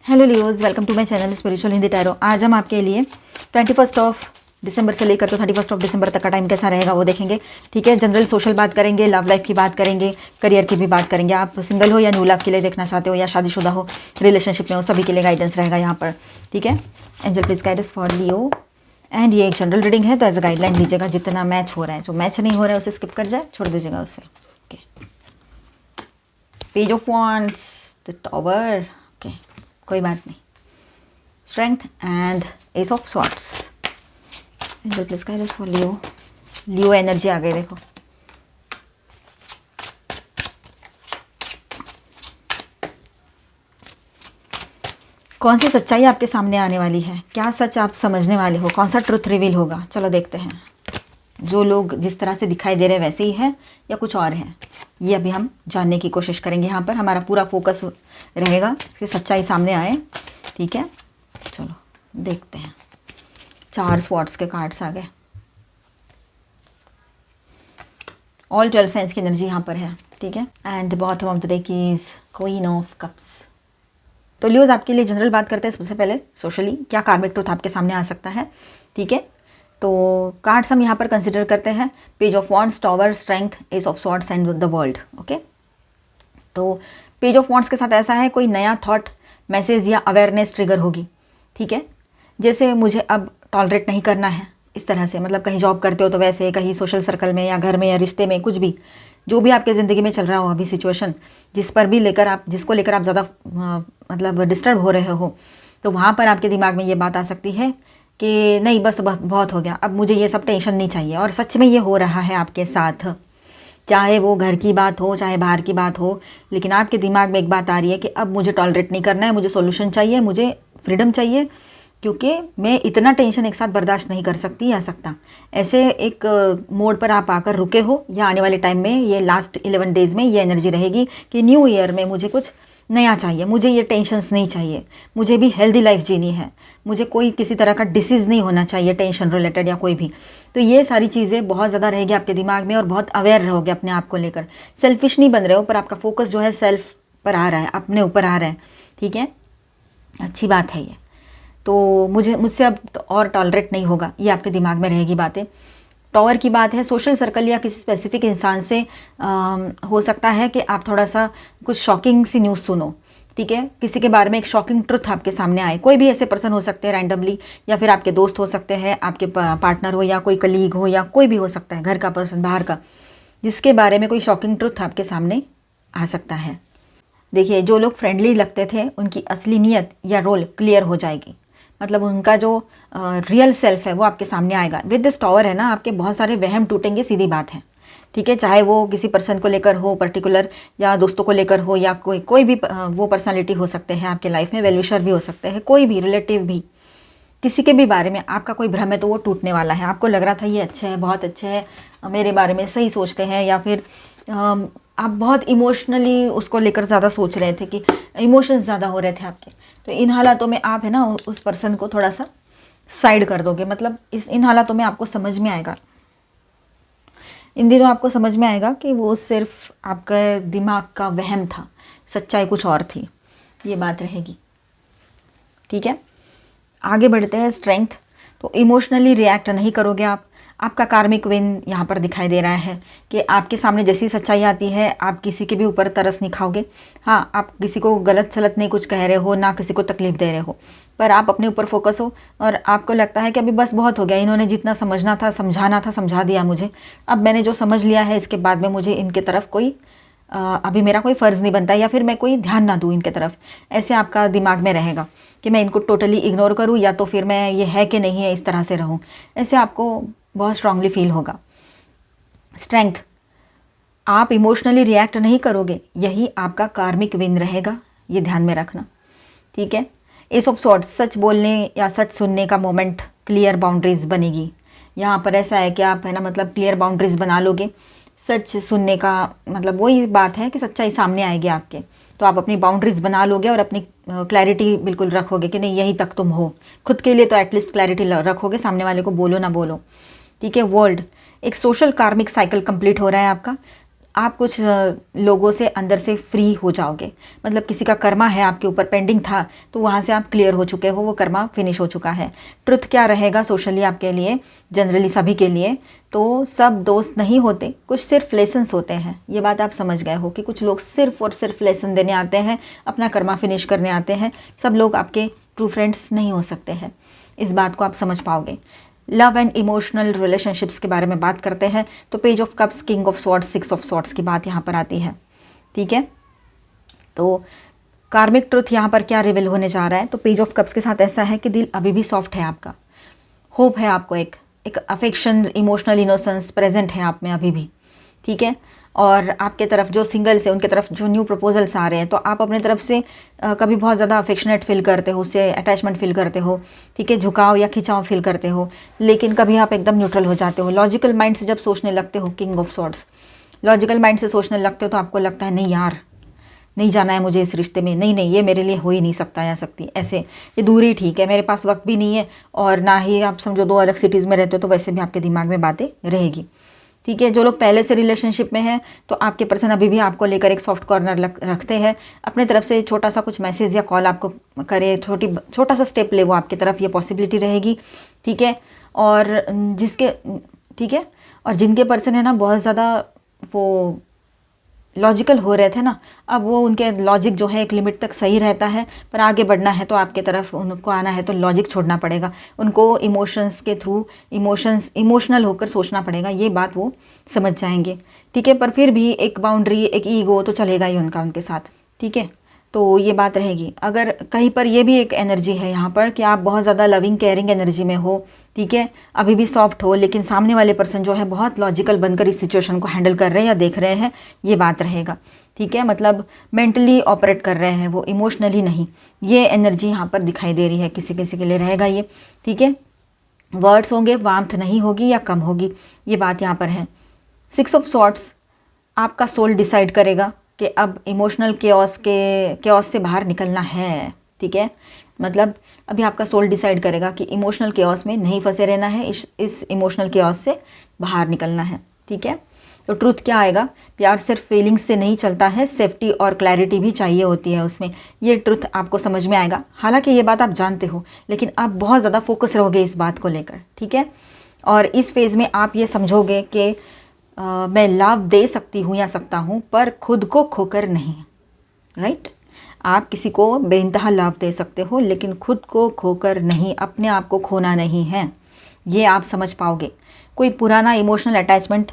Hello Leos, welcome to my channel spiritual Hindi tarot. आज हम आपके लिए 21 दिसंबर से लेकर तो 31 दिसंबर तक का टाइम कैसा रहेगा वो देखेंगे। ठीक है, जनरल सोशल बात करेंगे, लव लाइफ की बात करेंगे, करियर की भी बात करेंगे। आप सिंगल हो या न्यू लव के लिए देखना चाहते हो या शादीशुदा हो, रिलेशनशिप में हो, सभी के लिए गाइडेंस रहेगा यहाँ पर। ठीक है, angel please guidance for Leo. And ये एक जनरल रीडिंग है तो एज अ गाइडलाइन लीजिएगा, जितना मैच हो रहा है। जो मैच नहीं हो रहा है उसे स्किप कर जाए, छोड़ दीजिएगा उसे। Okay, page of wands, the tower. Okay, कोई बात नहीं। Strength and ace of swords. Angel please guide us for Leo. Leo energy आ गई, देखो। कौन सी सच्चाई आपके सामने आने वाली है? क्या सच आप समझने वाले हो? कौन सा ट्रुथ रिवील होगा? चलो देखते हैं। जो लोग जिस तरह से दिखाई दे रहे हैं वैसे ही है या कुछ और है, ये अभी हम जानने की कोशिश करेंगे। यहाँ पर हमारा पूरा फोकस रहेगा कि सच्चाई सामने आए। ठीक है, चलो देखते हैं। 4 स्वॉर्ड्स के कार्ड्स आ गए। ऑल 12 साइंस की एनर्जी यहाँ पर है। ठीक है, and bottom of the deck is queen of cups. तो लियोज, आपके लिए जनरल बात करते हैं। सबसे पहले सोशली क्या कार्मिक ट्रुथ आपके सामने आ सकता है। ठीक है, तो कार्ड्स हम यहाँ पर कंसिडर करते हैं। Page of wands, tower, strength, S of swords and the world. Okay, तो पेज ऑफ वॉन्ड्स के साथ ऐसा है, कोई नया थॉट, मैसेज या अवेयरनेस ट्रिगर होगी। ठीक है, जैसे मुझे अब टॉलरेट नहीं करना है, इस तरह से। मतलब कहीं जॉब करते हो तो वैसे, कहीं सोशल सर्कल में या घर में या रिश्ते में, कुछ भी जो भी आपके ज़िंदगी में चल रहा हो अभी सिचुएशन, जिसको लेकर आप ज़्यादा मतलब डिस्टर्ब हो रहे हो, तो वहाँ पर आपके दिमाग में ये बात आ सकती है कि नहीं, बस बहुत हो गया, अब मुझे ये सब टेंशन नहीं चाहिए। और सच में ये हो रहा है आपके साथ, चाहे वो घर की बात हो चाहे बाहर की बात हो, लेकिन आपके दिमाग में एक बात आ रही है कि अब मुझे टॉलरेट नहीं करना है, मुझे सॉल्यूशन चाहिए, मुझे फ्रीडम चाहिए, क्योंकि मैं इतना टेंशन एक साथ बर्दाश्त नहीं कर सकती या सकता। ऐसे एक मोड पर आप आकर रुके हो, या आने वाले टाइम में ये लास्ट 11 डेज़ में ये एनर्जी रहेगी कि न्यू ईयर में मुझे कुछ नया चाहिए, मुझे ये टेंशन्स नहीं चाहिए, मुझे भी हेल्दी लाइफ जीनी है, मुझे कोई किसी तरह का डिसीज़ नहीं होना चाहिए, टेंशन रिलेटेड या कोई भी। तो ये सारी चीज़ें बहुत ज़्यादा रहेगी आपके दिमाग में और बहुत अवेयर रहोगे अपने आप को लेकर। सेल्फिश नहीं बन रहे हो, पर आपका फोकस जो है सेल्फ पर आ रहा है, अपने ऊपर आ रहा है। ठीक है, अच्छी बात है ये। तो मुझसे अब और टॉलरेट नहीं होगा, ये आपके दिमाग में रहेगी बातें। टॉवर की बात है, सोशल सर्कल या किसी स्पेसिफिक इंसान से हो सकता है कि आप थोड़ा सा कुछ शॉकिंग सी न्यूज़ सुनो। ठीक है, किसी के बारे में एक शॉकिंग ट्रुथ आपके सामने आए। कोई भी ऐसे पर्सन हो सकते हैं रैंडमली, या फिर आपके दोस्त हो सकते हैं, आपके पार्टनर हो, या कोई कलीग हो, या कोई भी हो सकता है, घर का पर्सन, बाहर का, जिसके बारे में कोई शॉकिंग ट्रुथ आपके सामने आ सकता है। देखिए, जो लोग फ्रेंडली लगते थे उनकी असली नीयत या रोल क्लियर हो जाएगी। मतलब उनका जो रियल सेल्फ है वो आपके सामने आएगा। विद दिस टॉवर है ना, आपके बहुत सारे वहम टूटेंगे, सीधी बात है। ठीक है, चाहे वो किसी पर्सन को लेकर हो पर्टिकुलर, या दोस्तों को लेकर हो, या कोई भी वो पर्सनालिटी हो सकते हैं आपके लाइफ में, वेलविशर भी हो सकते हैं, कोई भी रिलेटिव भी, किसी के भी बारे में आपका कोई भ्रम है तो वो टूटने वाला है। आपको लग रहा था ये अच्छे है, बहुत अच्छे है, मेरे बारे में सही सोचते हैं, या फिर आप बहुत इमोशनली उसको लेकर ज़्यादा सोच रहे थे, कि इमोशंस ज़्यादा हो रहे थे आपके। तो इन हालातों में आप है ना उस पर्सन को थोड़ा सा साइड कर दोगे। मतलब इन हालातों में आपको समझ में आएगा, इन दिनों आपको समझ में आएगा कि वो सिर्फ आपका दिमाग का वहम था, सच्चाई कुछ और थी। ये बात रहेगी। ठीक है, आगे बढ़ते हैं। स्ट्रेंथ, तो इमोशनली रिएक्ट नहीं करोगे आप। आपका कार्मिक विन यहाँ पर दिखाई दे रहा है कि आपके सामने जैसी सच्चाई आती है आप किसी के भी ऊपर तरस नहीं खाओगे। हाँ, आप किसी को गलत सलत नहीं कुछ कह रहे हो, ना किसी को तकलीफ दे रहे हो, पर आप अपने ऊपर फोकस हो और आपको लगता है कि अभी बस बहुत हो गया, इन्होंने जितना समझना था समझाना था समझा दिया मुझे, अब मैंने जो समझ लिया है इसके बाद में मुझे इनके तरफ कोई अभी मेरा कोई फ़र्ज़ नहीं बनता, या फिर मैं कोई ध्यान ना दूँ इनके तरफ। ऐसे आपका दिमाग में रहेगा कि मैं इनको टोटली इग्नोर करूँ, या तो फिर मैं ये है कि नहीं है इस तरह से रहूँ। ऐसे आपको बहुत स्ट्रांगली फील होगा। स्ट्रेंथ, आप इमोशनली रिएक्ट नहीं करोगे, यही आपका कार्मिक विन रहेगा, ये ध्यान में रखना। ठीक है, एस ऑफ स्वॉर्ड्स, सच बोलने या सच सुनने का मोमेंट, क्लियर बाउंड्रीज बनेगी। यहाँ पर ऐसा है कि आप है ना मतलब क्लियर बाउंड्रीज बना लोगे। सच सुनने का मतलब वही बात है कि सच्चाई सामने आएगी आपके, तो आप अपनी बाउंड्रीज बना लोगे और अपनी क्लैरिटी बिल्कुल रखोगे कि नहीं यहीं तक तुम हो। खुद के लिए तो एटलीस्ट क्लैरिटी रखोगे, सामने वाले को बोलो ना बोलो। ठीक है, वर्ल्ड, एक सोशल कार्मिक साइकिल कंप्लीट हो रहा है आपका। आप कुछ लोगों से अंदर से फ्री हो जाओगे। मतलब किसी का कर्मा है आपके ऊपर, पेंडिंग था, तो वहाँ से आप क्लियर हो चुके हो, वो कर्मा फिनिश हो चुका है। ट्रुथ क्या रहेगा सोशली आपके लिए, जनरली सभी के लिए, तो सब दोस्त नहीं होते, कुछ सिर्फ लेसन्स होते हैं। ये बात आप समझ गए हो कि कुछ लोग सिर्फ और सिर्फ लेसन देने आते हैं, अपना कर्मा फिनिश करने आते हैं। सब लोग आपके ट्रू फ्रेंड्स नहीं हो सकते हैं, इस बात को आप समझ पाओगे। लव एंड इमोशनल रिलेशनशिप्स के बारे में बात करते हैं तो page of cups, king of swords, six of swords की बात यहाँ पर आती है। ठीक है, तो कार्मिक ट्रुथ यहाँ पर क्या रिवील होने जा रहा है, तो पेज ऑफ कप्स के साथ ऐसा है कि दिल अभी भी सॉफ्ट है आपका, होप है आपको, एक अफेक्शन, इमोशनल इनोसेंस प्रेजेंट है आप में अभी भी। ठीक है, और आपके तरफ जो सिंगल्स है उनके तरफ जो न्यू प्रपोजल्स आ रहे हैं, तो आप अपने तरफ से कभी बहुत ज़्यादा अफेक्शनेट फील करते हो, उससे अटैचमेंट फील करते हो। ठीक है, झुकाव या खिंचाव फील करते हो, लेकिन कभी आप एकदम न्यूट्रल हो जाते हो। लॉजिकल माइंड से जब सोचने लगते हो, king of swords, logical mind से सोचने लगते हो तो आपको लगता है नहीं यार, नहीं जाना है मुझे इस रिश्ते में, नहीं नहीं ये मेरे लिए हो ही नहीं सकता या सकती, ऐसे ये दूरी ठीक है, मेरे पास वक्त भी नहीं है, और ना ही आप समझो दो अलग सिटीज़ में रहते हो तो वैसे भी आपके दिमाग में बातें रहेगी। ठीक है, जो लोग पहले से रिलेशनशिप में हैं तो आपके पर्सन अभी भी आपको लेकर एक सॉफ्ट कॉर्नर रखते हैं, अपने तरफ से छोटा सा कुछ मैसेज या कॉल आपको करे, छोटा सा स्टेप ले वो आपकी तरफ, ये पॉसिबिलिटी रहेगी। ठीक है, और ठीक है, और जिनके पर्सन है ना बहुत ज़्यादा वो लॉजिकल हो रहे थे ना, अब वो उनके लॉजिक जो है एक लिमिट तक सही रहता है, पर आगे बढ़ना है तो आपके तरफ उनको आना है तो लॉजिक छोड़ना पड़ेगा, उनको इमोशंस के थ्रू इमोशनल होकर सोचना पड़ेगा, ये बात वो समझ जाएंगे। ठीक है, पर फिर भी एक बाउंड्री, एक ईगो तो चलेगा ही उनका उनके साथ। ठीक है, तो ये बात रहेगी। अगर कहीं पर ये भी एक एनर्जी है यहाँ पर कि आप बहुत ज़्यादा लविंग केयरिंग एनर्जी में हो, ठीक है, अभी भी सॉफ्ट हो, लेकिन सामने वाले पर्सन जो है बहुत लॉजिकल बनकर इस सिचुएशन को हैंडल कर रहे हैं या देख रहे हैं, ये बात रहेगा। ठीक है, मतलब मेंटली ऑपरेट कर रहे हैं वो, इमोशनली नहीं, ये एनर्जी यहाँ पर दिखाई दे रही है, किसी किसी के लिए रहेगा ये। ठीक है, वर्ड्स होंगे, वार्मथ नहीं होगी या कम होगी, ये बात यहाँ पर है। सिक्स ऑफ सॉर्ड्स, आपका सोल डिसाइड करेगा कि अब इमोशनल केओस से बाहर निकलना है। ठीक है, मतलब अभी आपका सोल डिसाइड करेगा कि इमोशनल केओस में नहीं फंसे रहना है, इस इमोशनल केओस से बाहर निकलना है। ठीक है, तो ट्रूथ क्या आएगा, प्यार सिर्फ फीलिंग्स से नहीं चलता है, सेफ्टी और क्लैरिटी भी चाहिए होती है उसमें, ये ट्रूथ आपको समझ में आएगा। हालांकि ये बात आप जानते हो, लेकिन आप बहुत ज़्यादा फोकस रहोगे इस बात को लेकर। ठीक है, और इस फेज़ में आप ये समझोगे कि मैं लाभ दे सकती हूँ या सकता हूँ, पर खुद को खोकर नहीं। राइट, आप किसी को बेइंतहा लाभ दे सकते हो, लेकिन खुद को खोकर नहीं, अपने आप को खोना नहीं है, ये आप समझ पाओगे। कोई पुराना इमोशनल अटैचमेंट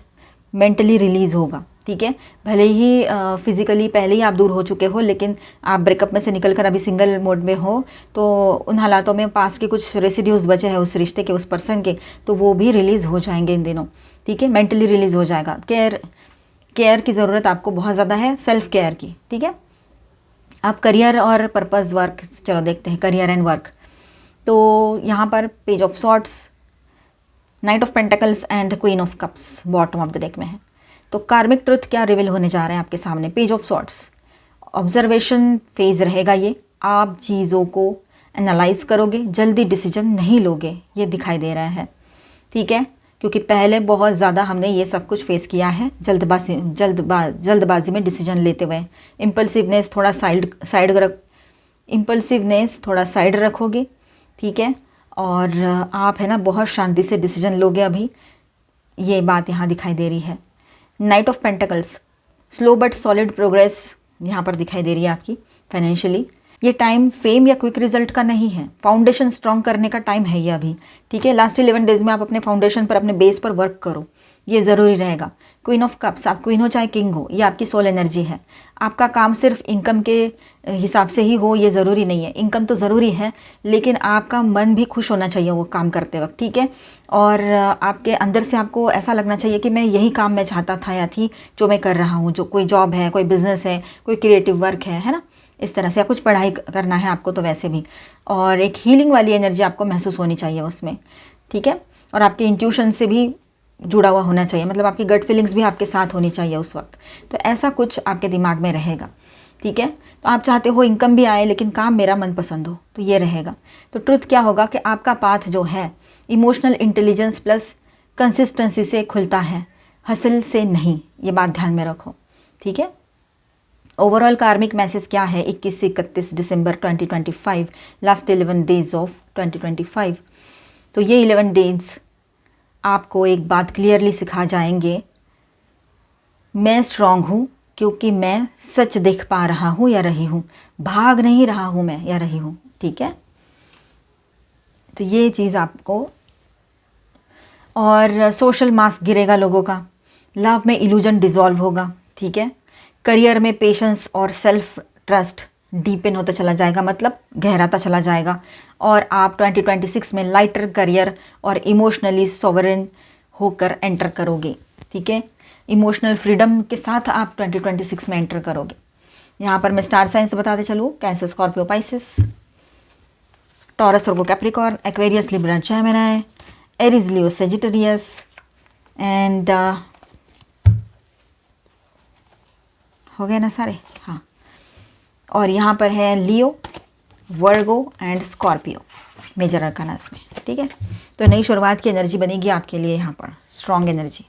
मेंटली रिलीज़ होगा। ठीक है, भले ही फिज़िकली पहले ही आप दूर हो चुके हो, लेकिन आप ब्रेकअप में से निकलकर अभी सिंगल मोड में हो, तो उन हालातों में पास्ट के कुछ रेसिड्यूज बचे हैं उस रिश्ते के, उस पर्सन के, तो वो भी रिलीज़ हो जाएंगे इन दिनों। ठीक है, मेंटली रिलीज़ हो जाएगा। केयर की ज़रूरत आपको बहुत ज़्यादा है, सेल्फ केयर की। ठीक है, आप करियर और पर्पस वर्क, चलो देखते हैं करियर एंड वर्क। तो यहाँ पर page of swords, night of pentacles and queen of cups bottom of the deck में है। तो कार्मिक ट्रुथ क्या रिवील होने जा रहे हैं आपके सामने, page of swords, observation phase रहेगा ये, आप चीज़ों को एनालाइज करोगे, जल्दी डिसीजन नहीं लोगे, ये दिखाई दे रहा है। ठीक है, क्योंकि पहले बहुत ज़्यादा हमने ये सब कुछ फेस किया है, जल्दबाजी में डिसीजन लेते हुए। इम्पल्सिवनेस थोड़ा साइड रखोगे। ठीक है, और आप है ना बहुत शांति से डिसीजन लोगे अभी, ये बात यहाँ दिखाई दे रही है। Night of pentacles, slow but solid progress यहाँ पर दिखाई दे रही है आपकी फाइनेंशियली। ये टाइम फेम या क्विक रिजल्ट का नहीं है, फाउंडेशन स्ट्रॉन्ग करने का टाइम है ये अभी। ठीक है, लास्ट 11 डेज में आप अपने फाउंडेशन पर, अपने बेस पर वर्क करो, ये ज़रूरी रहेगा। क्वीन ऑफ कप्स, आप क्वीन हो चाहे किंग हो, ये आपकी सोल एनर्जी है। आपका काम सिर्फ इनकम के हिसाब से ही हो ये ज़रूरी नहीं है, इनकम तो ज़रूरी है, लेकिन आपका मन भी खुश होना चाहिए वो काम करते वक्त। ठीक है, और आपके अंदर से आपको ऐसा लगना चाहिए कि मैं यही काम मैं चाहता था या थी जो मैं कर रहा हूँ, जो कोई जॉब है, कोई बिजनेस है, कोई क्रिएटिव वर्क है ना, इस तरह से, या कुछ पढ़ाई करना है आपको तो वैसे भी, और एक हीलिंग वाली एनर्जी आपको महसूस होनी चाहिए उसमें। ठीक है, और आपके इंट्यूशन से भी जुड़ा हुआ होना चाहिए, मतलब आपकी गट फीलिंग्स भी आपके साथ होनी चाहिए उस वक्त, तो ऐसा कुछ आपके दिमाग में रहेगा। ठीक है, तो आप चाहते हो इनकम भी आए लेकिन काम मेरा मनपसंद हो, तो ये रहेगा। तो ट्रुथ क्या होगा कि आपका पाथ जो है इमोशनल इंटेलिजेंस प्लस कंसिस्टेंसी से खुलता है, हसल से नहीं, ये बात ध्यान में रखो, ठीक है। ओवरऑल कार्मिक मैसेज क्या है 21 से 31 दिसंबर 2025, लास्ट 11 डेज ऑफ 2025। तो ये 11 डेज आपको एक बात क्लियरली सिखा जाएंगे, मैं स्ट्रांग हूँ क्योंकि मैं सच देख पा रहा हूँ या रही हूँ, भाग नहीं रहा हूँ मैं या रही हूँ, ठीक है। तो ये चीज़ आपको, और सोशल मास्क गिरेगा लोगों का, लव में इल्यूजन डिसॉल्व होगा, ठीक है। करियर में पेशेंस और सेल्फ ट्रस्ट डीपन होता चला जाएगा, मतलब गहराता चला जाएगा, और आप 2026 में लाइटर करियर और इमोशनली सॉवरेन होकर एंटर करोगे, ठीक है। इमोशनल फ्रीडम के साथ आप 2026 में एंटर करोगे। यहाँ पर मैं स्टार साइंस बताते चलूँ, cancer, Scorpio, Pisces, taurus, Virgo, Capricorn, Aquarius, Libra, Gemini, Aries, Leo, Sagittarius and हो गए ना सारे, हाँ। और यहाँ पर है लियो, वर्गो एंड स्कॉर्पियो मेजर अरकानास में, ठीक है। तो नई शुरुआत की एनर्जी बनेगी आपके लिए यहाँ पर, स्ट्रॉन्ग एनर्जी।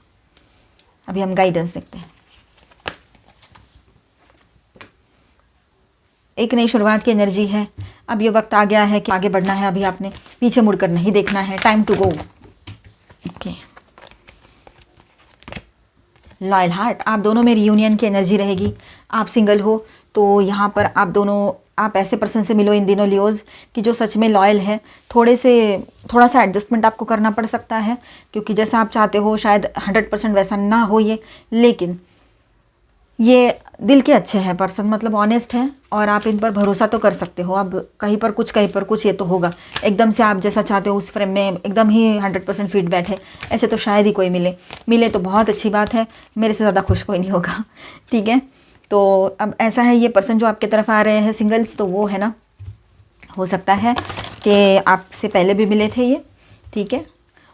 अभी हम गाइडेंस देखते हैं। एक नई शुरुआत की एनर्जी है। अब ये वक्त आ गया है कि आगे बढ़ना है, अभी आपने पीछे मुड़कर नहीं देखना है, time to go, okay. Loyal heart, आप दोनों में रियूनियन की एनर्जी रहेगी। आप सिंगल हो तो यहाँ पर आप ऐसे पर्सन से मिलो इन दिनों लियोज कि जो सच में लॉयल है। थोड़ा सा एडजस्टमेंट आपको करना पड़ सकता है, क्योंकि जैसा आप चाहते हो शायद 100% वैसा ना हो ये, लेकिन ये दिल के अच्छे हैं पर्सन, मतलब ऑनेस्ट हैं, और आप इन पर भरोसा तो कर सकते हो। अब कहीं पर कुछ ये तो होगा, एकदम से आप जैसा चाहते हो उस फ्रेम में एकदम ही 100% फिट बैठे, ऐसे तो शायद ही कोई मिले तो बहुत अच्छी बात है, मेरे से ज़्यादा खुश कोई नहीं होगा, ठीक है। तो अब ऐसा है, ये पर्सन जो आपके तरफ आ रहे हैं सिंगल्स, तो वो है ना, हो सकता है कि आपसे पहले भी मिले थे ये, ठीक है,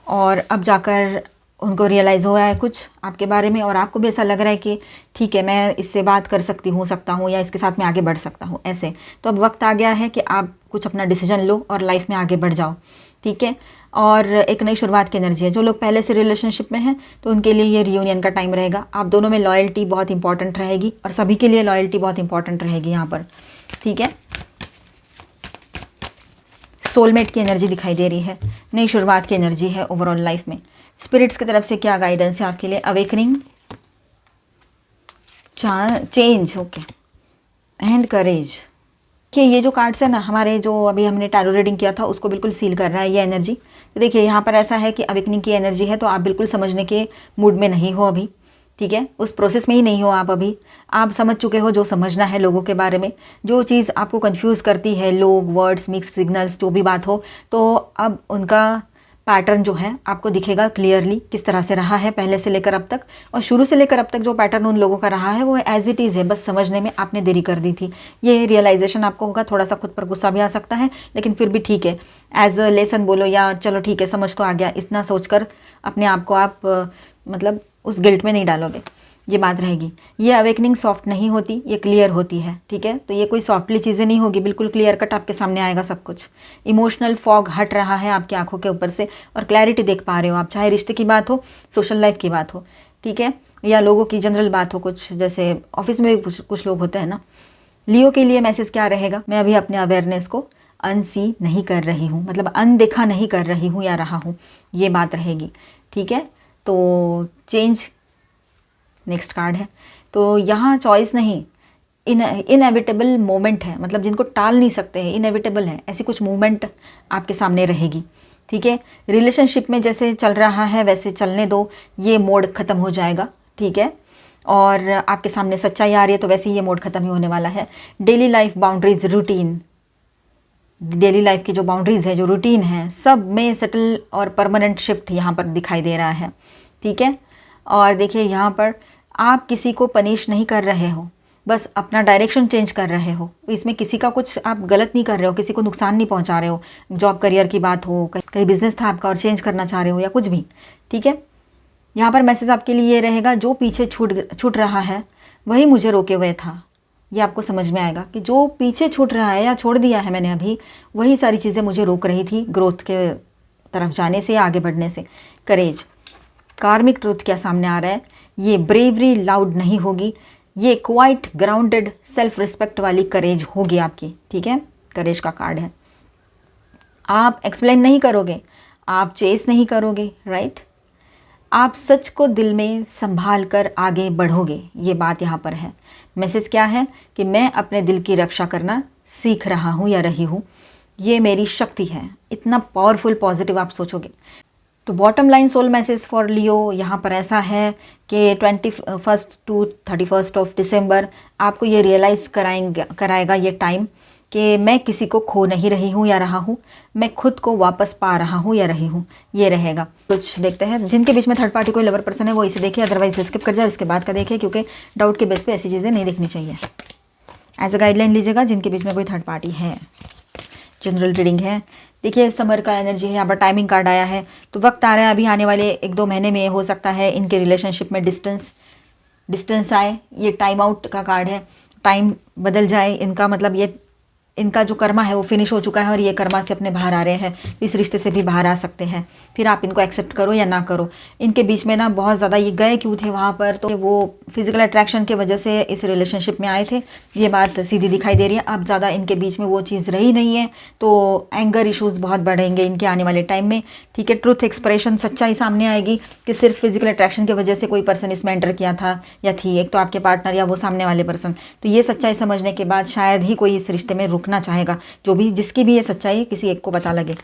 और अब जाकर उनको रियलाइज़ हुआ है कुछ आपके बारे में, और आपको भी ऐसा लग रहा है कि ठीक है, मैं इससे बात कर सकता हूँ या इसके साथ मैं आगे बढ़ सकता हूँ, ऐसे। तो अब वक्त आ गया है कि आप कुछ अपना डिसीजन लो और लाइफ में आगे बढ़ जाओ, ठीक है। और एक नई शुरुआत की एनर्जी है। जो लोग पहले से रिलेशनशिप में हैं तो उनके लिए ये रियूनियन का टाइम रहेगा। आप दोनों में लॉयल्टी बहुत इंपॉर्टेंट रहेगी, और सभी के लिए लॉयल्टी बहुत इंपॉर्टेंट रहेगी यहाँ पर, ठीक है। सोलमेट की एनर्जी दिखाई दे रही है, नई शुरुआत की एनर्जी है ओवरऑल लाइफ में। स्पिरिट्स की तरफ से क्या गाइडेंस है आपके लिए? Awakening, change, okay, and courage. कि ये जो कार्ड्स है ना हमारे, जो अभी हमने टैरो रीडिंग किया था उसको बिल्कुल सील कर रहा है ये एनर्जी। तो देखिए यहाँ पर ऐसा है कि अवेकनिंग की एनर्जी है, तो आप बिल्कुल समझने के मूड में नहीं हो अभी, ठीक है, उस प्रोसेस में ही नहीं हो आप अभी। आप समझ चुके हो जो समझना है लोगों के बारे में, जो चीज़ आपको कंफ्यूज करती है, लोग, वर्ड्स, मिक्स्ड सिग्नल्स, जो भी बात हो, तो अब उनका पैटर्न जो है आपको दिखेगा क्लियरली किस तरह से रहा है पहले से लेकर अब तक। और शुरू से लेकर अब तक जो पैटर्न उन लोगों का रहा है वो एज इट इज़ है, बस समझने में आपने देरी कर दी थी। ये रियलाइजेशन आपको होगा, थोड़ा सा खुद पर गुस्सा भी आ सकता है, लेकिन फिर भी ठीक है, एज अ लेसन बोलो या चलो ठीक है समझ तो आ गया, इतना सोचकर अपने आप को आप मतलब उस गिल्ट में नहीं डालोगे, ये बात रहेगी। ये अवेकनिंग सॉफ्ट नहीं होती, ये क्लियर होती है, ठीक है। तो ये कोई सॉफ्टली चीज़ें नहीं होगी, बिल्कुल क्लियर कट आपके सामने आएगा सब कुछ। इमोशनल फॉग हट रहा है आपकी आंखों के ऊपर से, और क्लैरिटी देख पा रहे हो आप, चाहे रिश्ते की बात हो, सोशल लाइफ की बात हो, ठीक है, या लोगों की जनरल बात हो, कुछ जैसे ऑफिस में भी कुछ लोग होते हैं ना। लियो के लिए मैसेज क्या रहेगा? मैं अभी अपने अवेयरनेस को अनसी नहीं कर रही हूँ, मतलब अनदेखा नहीं कर रही हूँ या रहा हूँ, ये बात रहेगी, ठीक है। तो चेंज नेक्स्ट कार्ड है। तो यहाँ चॉइस नहीं, इनएविटेबल मोमेंट है, मतलब जिनको टाल नहीं सकते हैं, इनएविटेबल है, ऐसी कुछ मूवमेंट आपके सामने रहेगी, ठीक है। रिलेशनशिप में जैसे चल रहा है वैसे चलने दो, ये मोड ख़त्म हो जाएगा, ठीक है। और आपके सामने सच्चाई आ रही है तो वैसे ही ये मोड ख़त्म ही होने वाला है। Daily life boundaries, routine, daily life की जो बाउंड्रीज़ है, जो रूटीन है, सब में सेटल और परमानेंट शिफ्ट यहाँ पर दिखाई दे रहा है, ठीक है। और देखिए यहाँ पर आप किसी को पनिश नहीं कर रहे हो, बस अपना डायरेक्शन चेंज कर रहे हो। इसमें किसी का कुछ आप गलत नहीं कर रहे हो, किसी को नुकसान नहीं पहुंचा रहे हो। जॉब करियर की बात हो, कहीं बिजनेस था आपका और चेंज करना चाह रहे हो या कुछ भी, ठीक है। यहाँ पर मैसेज आपके लिए ये रहेगा, जो पीछे छूट रहा है वही मुझे रोके हुए था। ये आपको समझ में आएगा कि जो पीछे छूट रहा है या छोड़ दिया है मैंने अभी, वही सारी चीज़ें मुझे रोक रही थी ग्रोथ के तरफ जाने से या आगे बढ़ने से। करेज, कार्मिक ट्रुथ क्या सामने आ रहा है ये ब्रेवरी लाउड नहीं होगी, ये क्वाइट ग्राउंडेड सेल्फ रिस्पेक्ट वाली करेज होगी आपकी, ठीक है। करेज का कार्ड है। आप एक्सप्लेन नहीं करोगे, आप चेस नहीं करोगे, राइट। आप सच को दिल में संभाल कर आगे बढ़ोगे, ये बात यहाँ पर है। मैसेज क्या है कि मैं अपने दिल की रक्षा करना सीख रहा हूँ या रही हूँ, ये मेरी शक्ति है। इतना पावरफुल पॉजिटिव आप सोचोगे। तो bottom line soul message for Leo यहाँ पर ऐसा है कि 21 to 31 ऑफ दिसंबर आपको ये रियलाइज़ कराएगा ये टाइम कि मैं किसी को खो नहीं रही हूँ या रहा हूँ, मैं खुद को वापस पा रहा हूँ या रही हूँ, ये रहेगा। कुछ देखते हैं जिनके बीच में थर्ड पार्टी कोई लवर पर्सन है वो इसे देखे, अदरवाइज स्किप कर जाए, इसके बाद का देखे, क्योंकि डाउट के बेस पे ऐसी चीज़ें नहीं देखनी चाहिए। एज अ गाइडलाइन लीजिएगा जिनके बीच में कोई थर्ड पार्टी है। जनरल रीडिंग है। देखिए समर का एनर्जी है, यहाँ पर टाइमिंग कार्ड आया है, तो वक्त आ रहा है अभी आने वाले 1-2 महीने में हो सकता है इनके रिलेशनशिप में डिस्टेंस आए। ये टाइम आउट का कार्ड है, टाइम बदल जाए इनका, मतलब ये इनका जो कर्मा है वो फिनिश हो चुका है और ये कर्मा से अपने बाहर आ रहे हैं, इस रिश्ते से भी बाहर आ सकते हैं। फिर आप इनको एक्सेप्ट करो या ना करो। इनके बीच में ना बहुत ज़्यादा ये गए क्यों थे वहाँ पर, तो वो फिजिकल अट्रैक्शन की वजह से इस रिलेशनशिप में आए थे, ये बात सीधी दिखाई दे रही है। अब ज़्यादा इनके बीच में वो चीज़ रही नहीं है, तो एंगर इश्यूज़ बहुत बढ़ेंगे इनके आने वाले टाइम में, ठीक है। ट्रूथ एक्सप्रेशन, सच्चाई सामने आएगी कि सिर्फ फिजिकल अट्रैक्शन की वजह से कोई पर्सन इसमें एंटर किया था या थी, एक तो आपके पार्टनर या वो सामने वाले पर्सन। तो ये सच्चाई समझने के बाद शायद ही कोई इस रिश्ते में रुकना चाहेगा, जो भी जिसकी भी ये सच्चाई किसी एक को पता लगे।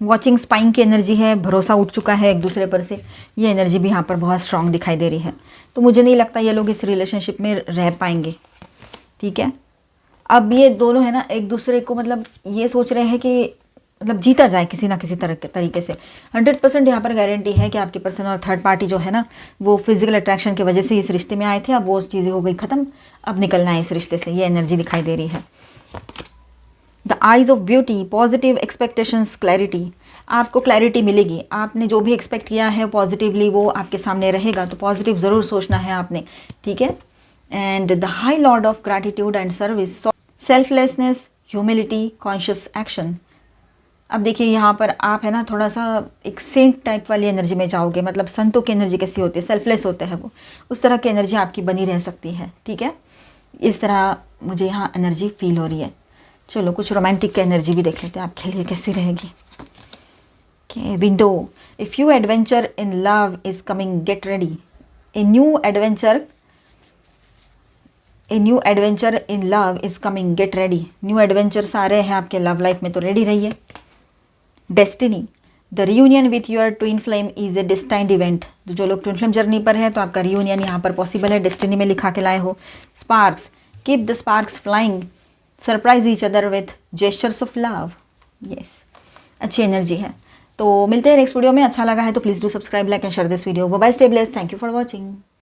वॉचिंग स्पाइंग की एनर्जी है, भरोसा उठ चुका है एक दूसरे पर से, ये एनर्जी भी यहाँ पर बहुत स्ट्रांग दिखाई दे रही है। तो मुझे नहीं लगता ये लोग इस रिलेशनशिप में रह पाएंगे, ठीक है। अब ये दोनों है ना एक दूसरे को मतलब ये सोच रहे हैं कि मतलब जीता जाए किसी ना किसी तरीके से। 100% यहाँ पर गारंटी है कि आपके पर्सन और थर्ड पार्टी जो है ना वो फिजिकल अट्रैक्शन की वजह से इस रिश्ते में आए थे, अब वो चीज़ें हो गई ख़त्म, अब निकलना है इस रिश्ते से, ये एनर्जी दिखाई दे रही है। The eyes of beauty, positive expectations, clarity, आपको क्लैरिटी मिलेगी। आपने जो भी एक्सपेक्ट किया है पॉजिटिवली वो आपके सामने रहेगा, तो पॉजिटिव ज़रूर सोचना है आपने, ठीक है। And the high Lord of gratitude and service, selflessness, humility, conscious action. अब देखिए यहाँ पर आप है ना थोड़ा सा एक सेंट टाइप वाली एनर्जी में जाओगे, मतलब संतों की एनर्जी कैसी होती है, सेल्फलेस होते हैं वो, उस तरह की एनर्जी आपकी बनी रह सकती है, ठीक है। इस तरह मुझे यहाँ एनर्जी फील हो रही है। चलो कुछ रोमांटिक की एनर्जी भी देख लेते हैं आपके लिए कैसी रहेगी। Okay, window. A few adventure in love is coming. Get ready. A new adventure in love is coming. Get ready. New adventures आ रहे हैं आपके लव लाइफ में, तो रेडी रहिए। Destiny. The reunion with your twin flame is a destined event. जो लोग twin flame journey पर है तो आपका रियूनियन यहाँ पर पॉसिबल है, डेस्टिनी में लिखा के लाए हो। Sparks. Keep the sparks flying. Surprise each other with gestures of love. Yes. अच्छी एनर्जी है। तो मिलते हैं नेक्स्ट वीडियो में। अच्छा लगा है तो please do subscribe, like and share this video. Bye bye, stay blessed, thank you for watching.